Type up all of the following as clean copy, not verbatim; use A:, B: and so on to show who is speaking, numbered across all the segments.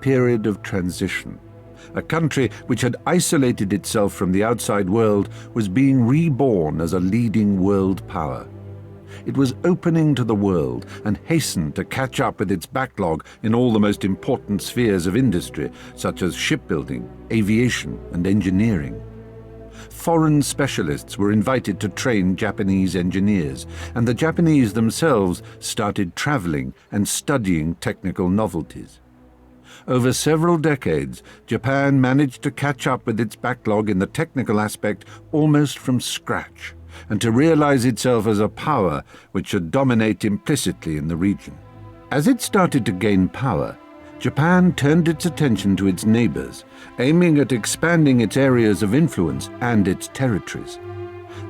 A: period of transition. A country which had isolated itself from the outside world was being reborn as a leading world power. It was opening to the world and hastened to catch up with its backlog in all the most important spheres of industry, such as shipbuilding, aviation, and engineering. Foreign specialists were invited to train Japanese engineers, and the Japanese themselves started traveling and studying technical novelties. Over several decades, Japan managed to catch up with its backlog in the technical aspect almost from scratch, and to realize itself as a power which should dominate implicitly in the region. As it started to gain power, Japan turned its attention to its neighbors, aiming at expanding its areas of influence and its territories.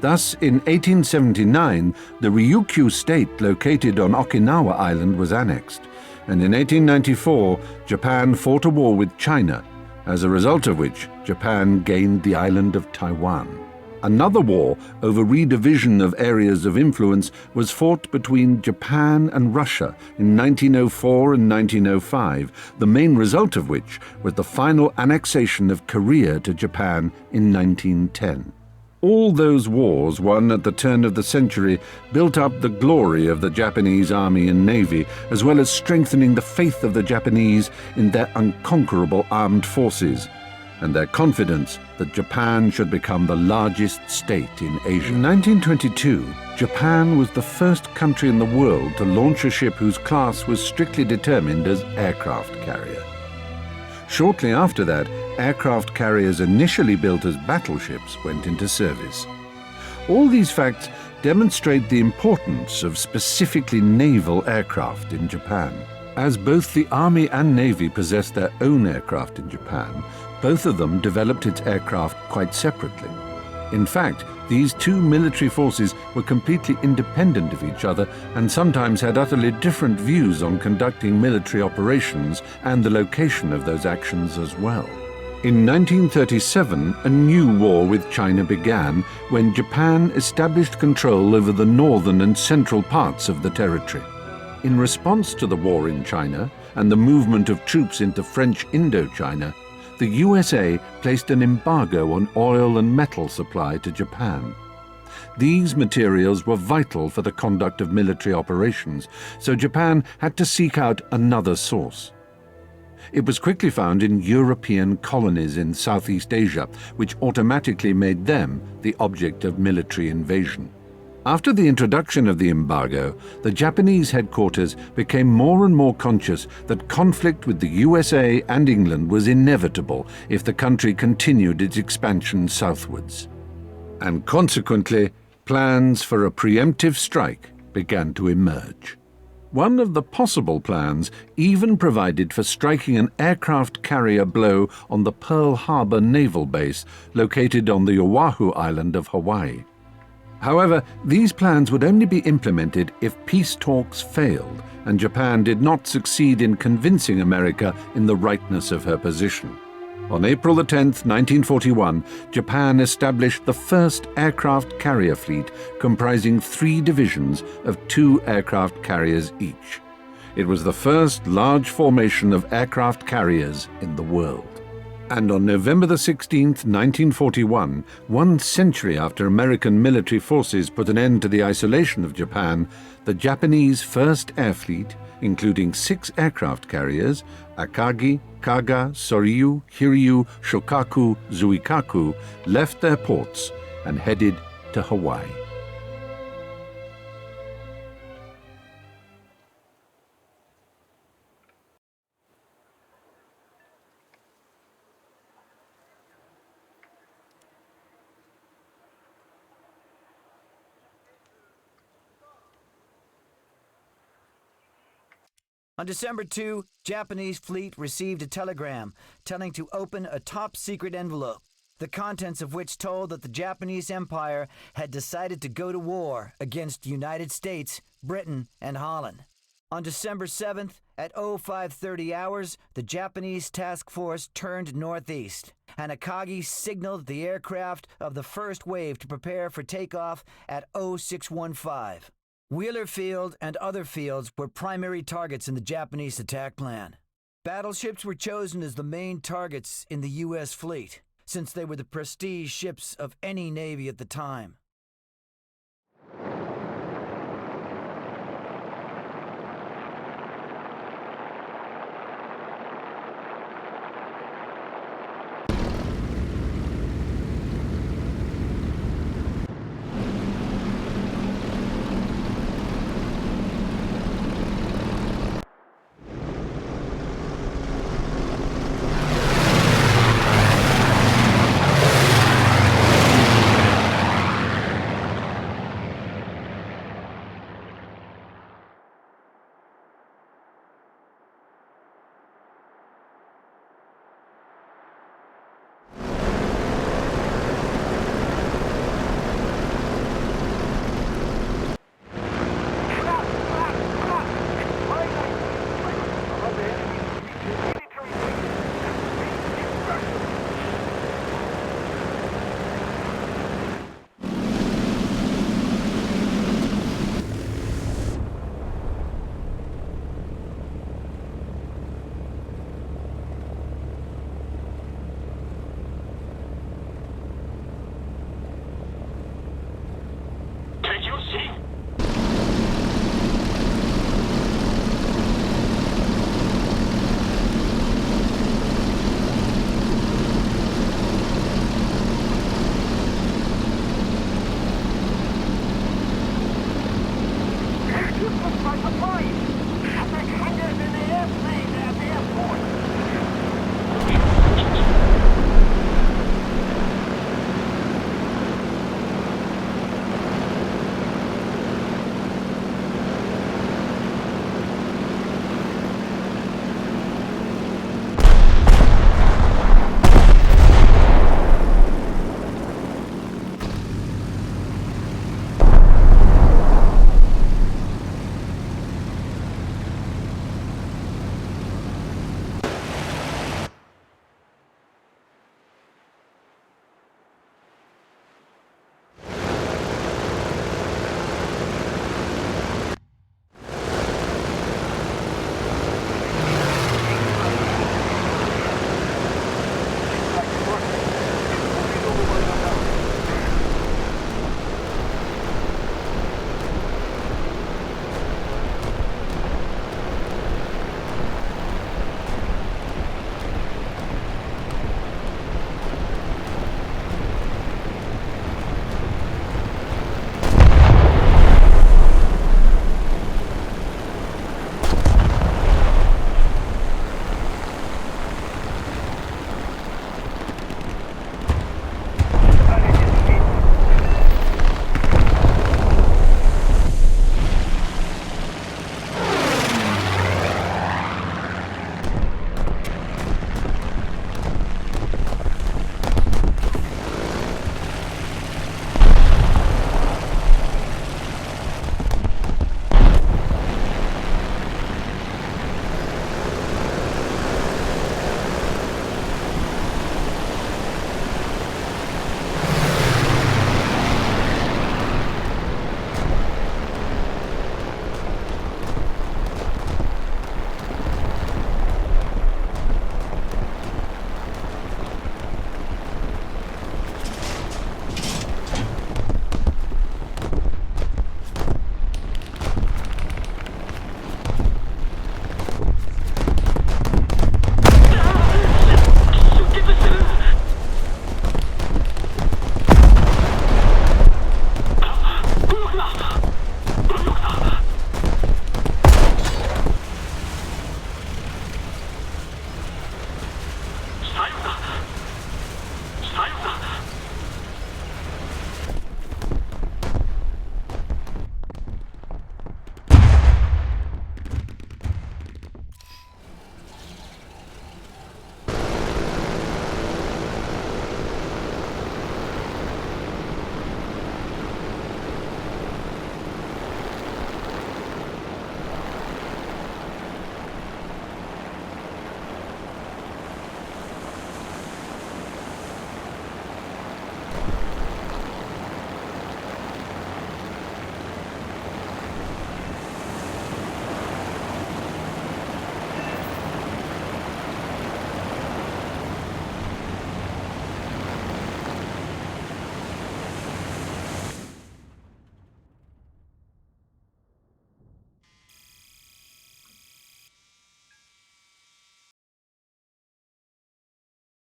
A: Thus, in 1879, the Ryukyu state located on Okinawa Island was annexed, and in 1894, Japan fought a war with China, as a result of which Japan gained the island of Taiwan. Another war over redivision of areas of influence was fought between Japan and Russia in 1904 and 1905, the main result of which was the final annexation of Korea to Japan in 1910. All those wars won at the turn of the century built up the glory of the Japanese army and navy, as well as strengthening the faith of the Japanese in their unconquerable armed forces, and their confidence that Japan should become the largest state in Asia. In 1922, Japan was the first country in the world to launch a ship whose class was strictly determined as aircraft carrier. Shortly after that, aircraft carriers initially built as battleships went into service. All these facts demonstrate the importance of specifically naval aircraft in Japan. As both the Army and Navy possessed their own aircraft in Japan, both of them developed its aircraft quite separately. In fact, these two military forces were completely independent of each other and sometimes had utterly different views on conducting military operations and the location of those actions as well. In 1937, a new war with China began when Japan established control over the northern and central parts of the territory. In response to the war in China and the movement of troops into French Indochina, the USA placed an embargo on oil and metal supply to Japan. These materials were vital for the conduct of military operations, so Japan had to seek out another source. It was quickly found in European colonies in Southeast Asia, which automatically made them the object of military invasion. After the introduction of the embargo, the Japanese headquarters became more and more conscious that conflict with the USA and England was inevitable if the country continued its expansion southwards. And consequently, plans for a preemptive strike began to emerge. One of the possible plans even provided for striking an aircraft carrier blow on the Pearl Harbor Naval Base located on the Oahu island of Hawaii. However, these plans would only be implemented if peace talks failed and Japan did not succeed in convincing America in the rightness of her position. On April 10, 1941, Japan established the first aircraft carrier fleet comprising 3 divisions of 2 aircraft carriers each. It was the first large formation of aircraft carriers in the world. And on November 16, 1941, 1 century after American military forces put an end to the isolation of Japan, the Japanese First Air Fleet, including 6 aircraft carriers, Akagi, Kaga, Soryu, Hiryu, Shokaku, Zuikaku, left their ports and headed to Hawaii.
B: On December 2, Japanese fleet received a telegram telling to open a top-secret envelope, the contents of which told that the Japanese Empire had decided to go to war against the United States, Britain, and Holland. On December 7th, at 0530 hours, the Japanese task force turned northeast, and Akagi signaled the aircraft of the first wave to prepare for takeoff at 0615. Wheeler Field and other fields were primary targets in the Japanese attack plan. Battleships were chosen as the main targets in the U.S. fleet, since they were the prestige ships of any navy at the time.